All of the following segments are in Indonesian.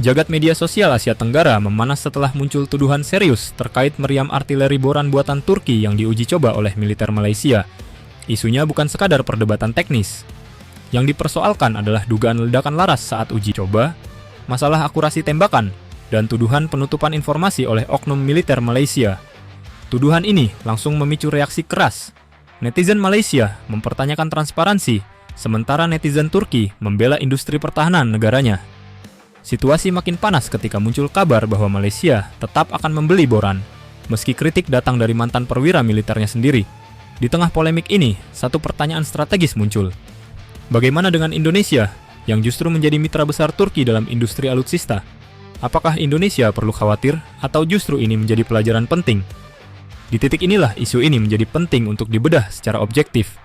Jagat media sosial Asia Tenggara memanas setelah muncul tuduhan serius terkait meriam artileri boran buatan Turki yang diuji coba oleh militer Malaysia. Isunya bukan sekadar perdebatan teknis. Yang dipersoalkan adalah dugaan ledakan laras saat uji coba, masalah akurasi tembakan, dan tuduhan penutupan informasi oleh oknum militer Malaysia. Tuduhan ini langsung memicu reaksi keras. Netizen Malaysia mempertanyakan transparansi, sementara netizen Turki membela industri pertahanan negaranya. Situasi makin panas ketika muncul kabar bahwa Malaysia tetap akan membeli boran, meski kritik datang dari mantan perwira militernya sendiri. Di tengah polemik ini, satu pertanyaan strategis muncul. Bagaimana dengan Indonesia, yang justru menjadi mitra besar Turki dalam industri alutsista? Apakah Indonesia perlu khawatir, atau justru ini menjadi pelajaran penting? Di titik inilah isu ini menjadi penting untuk dibedah secara objektif.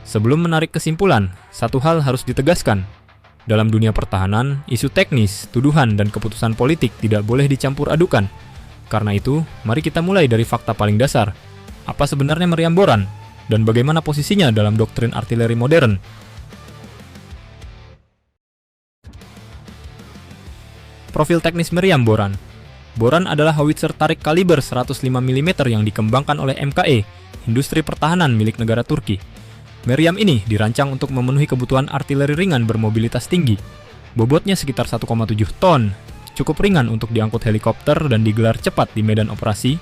Sebelum menarik kesimpulan, satu hal harus ditegaskan. Dalam dunia pertahanan, isu teknis, tuduhan, dan keputusan politik tidak boleh dicampur adukan. Karena itu, mari kita mulai dari fakta paling dasar. Apa sebenarnya meriam boran? Dan bagaimana posisinya dalam doktrin artileri modern? Profil teknis meriam boran. Boran adalah howitzer tarik kaliber 105 mm yang dikembangkan oleh MKE, industri pertahanan milik negara Turki. Meriam ini dirancang untuk memenuhi kebutuhan artileri ringan bermobilitas tinggi. Bobotnya sekitar 1,7 ton, cukup ringan untuk diangkut helikopter dan digelar cepat di medan operasi.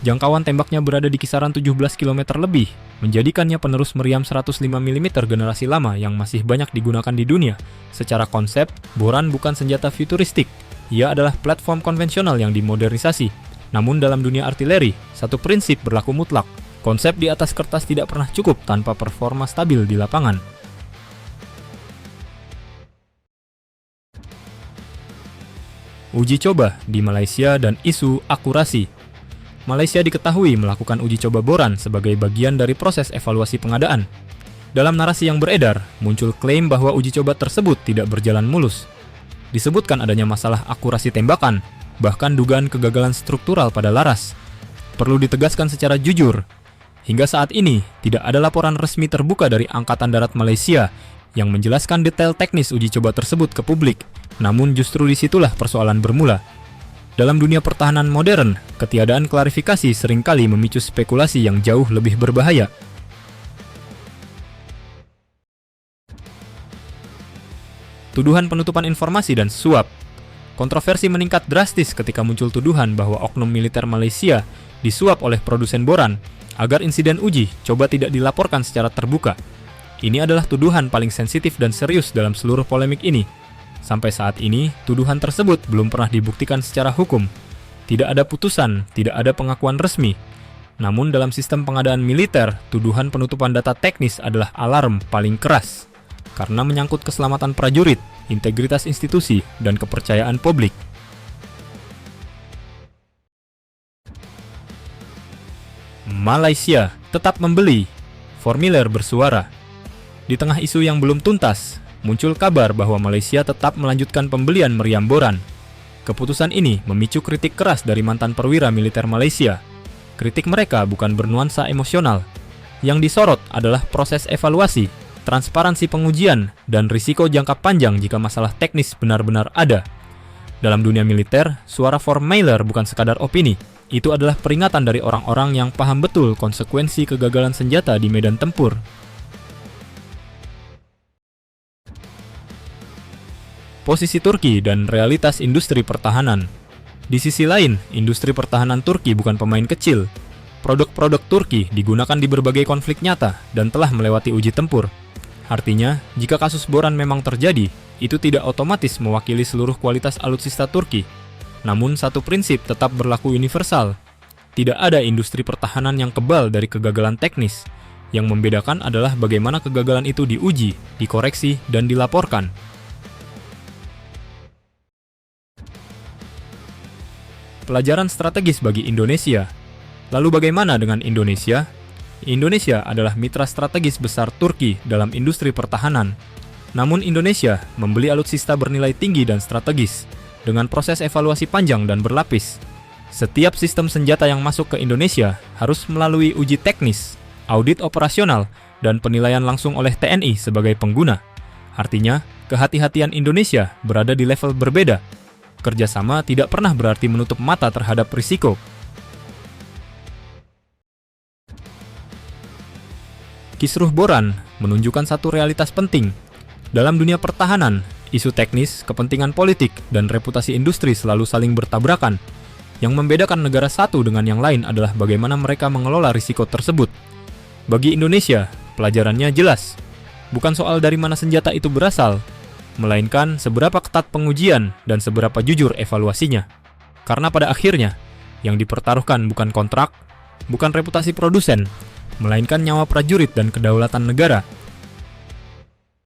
Jangkauan tembaknya berada di kisaran 17 km lebih, menjadikannya penerus meriam 105 mm generasi lama yang masih banyak digunakan di dunia. Secara konsep, boran bukan senjata futuristik. Ia adalah platform konvensional yang dimodernisasi. Namun dalam dunia artileri, satu prinsip berlaku mutlak. Konsep di atas kertas tidak pernah cukup tanpa performa stabil di lapangan. Uji coba di Malaysia dan isu akurasi. Malaysia diketahui melakukan uji coba boran sebagai bagian dari proses evaluasi pengadaan. Dalam narasi yang beredar, muncul klaim bahwa uji coba tersebut tidak berjalan mulus. Disebutkan adanya masalah akurasi tembakan, bahkan dugaan kegagalan struktural pada laras. Perlu ditegaskan secara jujur, hingga saat ini, tidak ada laporan resmi terbuka dari Angkatan Darat Malaysia yang menjelaskan detail teknis uji coba tersebut ke publik. Namun justru disitulah persoalan bermula. Dalam dunia pertahanan modern, ketiadaan klarifikasi seringkali memicu spekulasi yang jauh lebih berbahaya. Tuduhan penutupan informasi dan suap. Kontroversi meningkat drastis ketika muncul tuduhan bahwa oknum militer Malaysia disuap oleh produsen boran agar insiden uji coba tidak dilaporkan secara terbuka. Ini adalah tuduhan paling sensitif dan serius dalam seluruh polemik ini. Sampai saat ini, tuduhan tersebut belum pernah dibuktikan secara hukum. Tidak ada putusan, tidak ada pengakuan resmi. Namun dalam sistem pengadaan militer, tuduhan penutupan data teknis adalah alarm paling keras. Karena menyangkut keselamatan prajurit, integritas institusi, dan kepercayaan publik. Malaysia tetap membeli. Formulir bersuara. Di tengah isu yang belum tuntas, muncul kabar bahwa Malaysia tetap melanjutkan pembelian meriam boran. Keputusan ini memicu kritik keras dari mantan perwira militer Malaysia. Kritik mereka bukan bernuansa emosional. Yang disorot adalah proses evaluasi, transparansi pengujian, dan risiko jangka panjang jika masalah teknis benar-benar ada. Dalam dunia militer, suara formulir bukan sekadar opini. Itu adalah peringatan dari orang-orang yang paham betul konsekuensi kegagalan senjata di medan tempur. Posisi Turki dan realitas industri pertahanan. Di sisi lain, industri pertahanan Turki bukan pemain kecil. Produk-produk Turki digunakan di berbagai konflik nyata dan telah melewati uji tempur. Artinya, jika kasus boran memang terjadi, itu tidak otomatis mewakili seluruh kualitas alutsista Turki. Namun satu prinsip tetap berlaku universal. Tidak ada industri pertahanan yang kebal dari kegagalan teknis. Yang membedakan adalah bagaimana kegagalan itu diuji, dikoreksi, dan dilaporkan. Pelajaran strategis bagi Indonesia. Lalu bagaimana dengan Indonesia? Indonesia adalah mitra strategis besar Turki dalam industri pertahanan. Namun Indonesia membeli alutsista bernilai tinggi dan strategis, dengan proses evaluasi panjang dan berlapis. Setiap sistem senjata yang masuk ke Indonesia harus melalui uji teknis, audit operasional, dan penilaian langsung oleh TNI sebagai pengguna. Artinya, kehati-hatian Indonesia berada di level berbeda. kerjasama tidak pernah berarti menutup mata terhadap risiko. Kisruh boran menunjukkan satu realitas penting. Dalam dunia pertahanan, isu teknis, kepentingan politik, dan reputasi industri selalu saling bertabrakan. Yang membedakan negara satu dengan yang lain adalah bagaimana mereka mengelola risiko tersebut. Bagi Indonesia, pelajarannya jelas. Bukan soal dari mana senjata itu berasal, melainkan seberapa ketat pengujian dan seberapa jujur evaluasinya. Karena pada akhirnya, yang dipertaruhkan bukan kontrak, bukan reputasi produsen, melainkan nyawa prajurit dan kedaulatan negara.